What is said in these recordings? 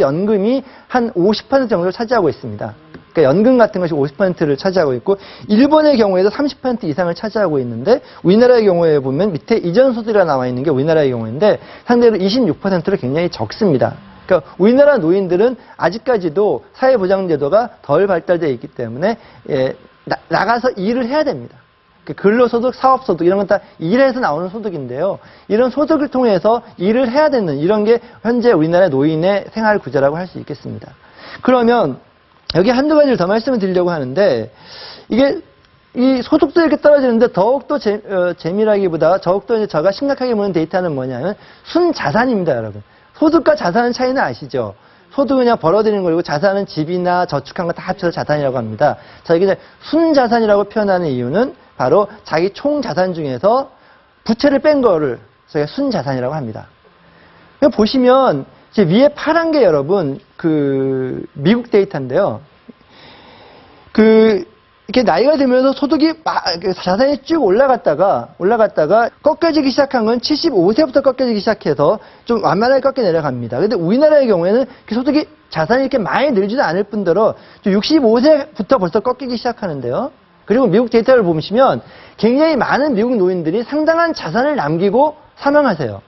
연금이 한 50% 정도를 차지하고 있습니다. 그러니까 연금 같은 것이 50%를 차지하고 있고, 일본의 경우에도 30% 이상을 차지하고 있는데, 우리나라의 경우에 보면 밑에 이전 소득이라 나와 있는 게 우리나라의 경우인데 상대로 26%로 굉장히 적습니다. 그러니까 우리나라 노인들은 아직까지도 사회보장제도가 덜 발달되어 있기 때문에 나가서 일을 해야 됩니다. 근로소득, 사업소득 이런 건 다 일해서 나오는 소득인데요. 이런 소득을 통해서 일을 해야 되는 이런 게 현재 우리나라 노인의 생활 구조라고 할 수 있겠습니다. 그러면 여기 한두 가지를 더 말씀을 드리려고 하는데, 이게 이 소득도 이렇게 떨어지는데 더욱더 재미라기보다 더욱더 이제 제가 심각하게 보는 데이터는 뭐냐면 순자산입니다, 여러분. 소득과 자산의 차이는 아시죠? 소득은 그냥 벌어들이는 거고 자산은 집이나 저축한 거 다 합쳐서 자산이라고 합니다. 자, 이게 순자산이라고 표현하는 이유는 바로 자기 총 자산 중에서 부채를 뺀 거를 저희가 순자산이라고 합니다. 보시면 이제 위에 파란 게 여러분 미국 데이터인데요. 이렇게 나이가 들면서 소득이 자산이 쭉 올라갔다가 꺾여지기 시작한 건 75세부터 꺾여지기 시작해서 좀 완만하게 꺾여 내려갑니다. 근데 우리나라의 경우에는 소득이 자산이 이렇게 많이 늘지도 않을 뿐더러 65세부터 벌써 꺾이기 시작하는데요. 그리고 미국 데이터를 보시면 굉장히 많은 미국 노인들이 상당한 자산을 남기고 사망하세요.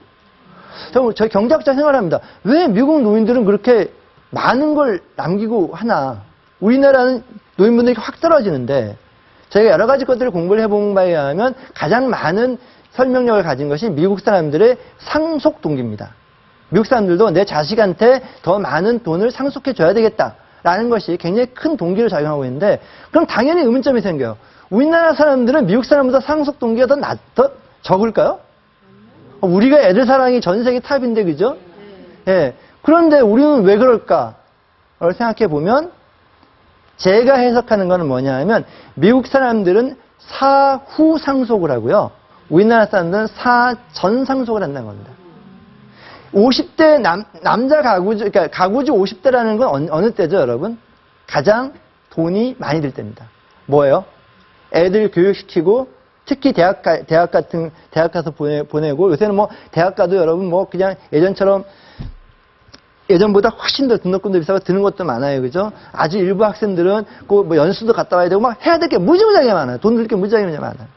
저희 경제학자 생각합니다. 왜 미국 노인들은 그렇게 많은 걸 남기고 하나? 우리나라는 노인분들이 확 떨어지는데, 저희가 여러 가지 것들을 공부를 해본 바에 의하면 가장 많은 설명력을 가진 것이 미국 사람들의 상속 동기입니다. 미국 사람들도 내 자식한테 더 많은 돈을 상속해줘야 되겠다라는 것이 굉장히 큰 동기를 작용하고 있는데, 그럼 당연히 의문점이 생겨요. 우리나라 사람들은 미국 사람보다 상속 동기가 더 적을까요? 우리가 애들 사랑이 전 세계 탑인데, 그죠? 예. 그런데 우리는 왜 그럴까를 생각해 보면, 제가 해석하는 거는 뭐냐 하면, 미국 사람들은 사후 상속을 하고요. 우리나라 사람들은 사전 상속을 한다는 겁니다. 50대 남자 가구주, 그러니까 가구주 50대라는 건 어느 때죠, 여러분? 가장 돈이 많이 들 때입니다. 뭐예요? 애들 교육시키고, 특히 대학 가서 보내고, 요새는 뭐, 대학 가도 여러분 뭐, 그냥 예전보다 훨씬 더 등록금도 비싸고 드는 것도 많아요. 그죠? 아주 일부 학생들은 뭐 연수도 갔다 와야 되고 막 해야 될 게 무지무지하게 많아요. 돈 들 게 무지하게 많아요.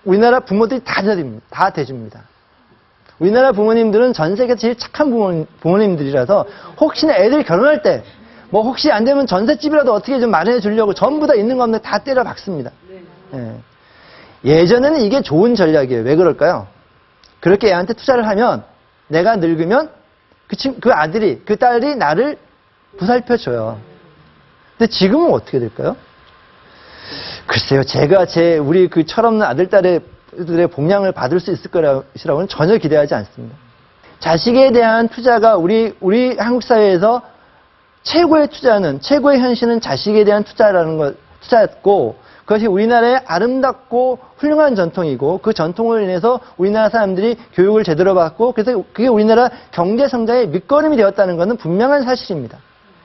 우리나라 부모들이 다 대줍니다. 우리나라 부모님들은 전 세계에서 제일 착한 부모님들이라서 혹시나 애들 결혼할 때 뭐 혹시 안 되면 전셋집이라도 어떻게 좀 마련해 주려고 전부 다 있는 거 없는데 다 때려 박습니다. 예. 예전에는 이게 좋은 전략이에요. 왜 그럴까요? 그렇게 애한테 투자를 하면 내가 늙으면 그 아들이, 그 딸이 나를 보살펴줘요. 근데 지금은 어떻게 될까요? 글쎄요, 제가 우리 철없는 아들, 딸들의 복양을 받을 수 있을 거라고는 전혀 기대하지 않습니다. 자식에 대한 투자가 우리 한국 사회에서 최고의 현실은 자식에 대한 투자였고, 그것이 우리나라의 아름답고 훌륭한 전통이고, 그 전통으로 인해서 우리나라 사람들이 교육을 제대로 받고, 그래서 그게 우리나라 경제 성장의 밑거름이 되었다는 것은 분명한 사실입니다.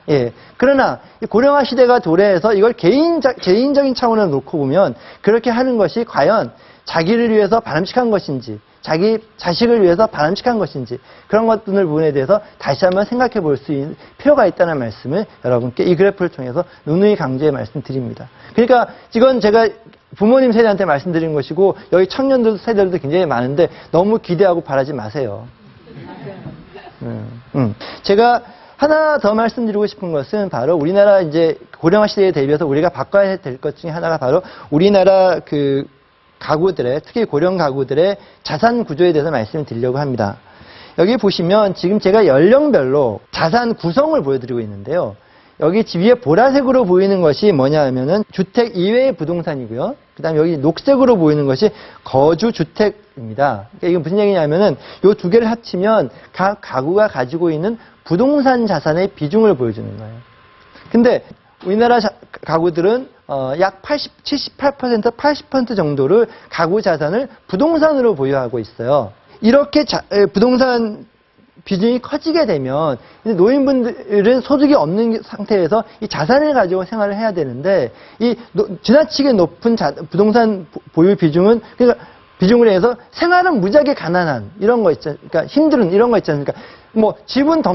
예. 그러나 고령화 시대가 도래해서 이걸 개인적인 차원으로 놓고 보면 그렇게 하는 것이 과연 자기를 위해서 바람직한 것인지, 자기 자식을 위해서 바람직한 것인지, 그런 것들 부분에 대해서 다시 한번 생각해 볼 수 있는 필요가 있다는 말씀을 여러분께 이 그래프를 통해서 누누이 강조해 말씀드립니다. 그러니까 이건 제가 부모님 세대한테 말씀드린 것이고, 여기 청년들 세대들도 굉장히 많은데 너무 기대하고 바라지 마세요. 제가 하나 더 말씀드리고 싶은 것은 바로 우리나라 이제 고령화 시대에 대비해서 우리가 바꿔야 될 것 중에 하나가 바로 우리나라 가구들의, 특히 고령 가구들의 자산 구조에 대해서 말씀을 드리려고 합니다. 여기 보시면 지금 제가 연령별로 자산 구성을 보여드리고 있는데요. 여기 위에 보라색으로 보이는 것이 뭐냐 하면은 주택 이외의 부동산이고요. 그 다음에 여기 녹색으로 보이는 것이 거주주택입니다. 그러니까 이건 무슨 얘기냐면은 이 두 개를 합치면 각 가구가 가지고 있는 부동산 자산의 비중을 보여주는 거예요. 근데 우리나라 가구들은 약 78%, 80% 정도를 가구 자산을 부동산으로 보유하고 있어요. 이렇게 부동산 비중이 커지게 되면 노인분들은 소득이 없는 상태에서 이 자산을 가지고 생활을 해야 되는데, 이 지나치게 높은 부동산 보유 비중은, 그러니까 비중을 해서 생활은 무지하게 가난한 이런 거 있잖아요. 그러니까 힘든 이런 거 있지 않습니까? 뭐 집은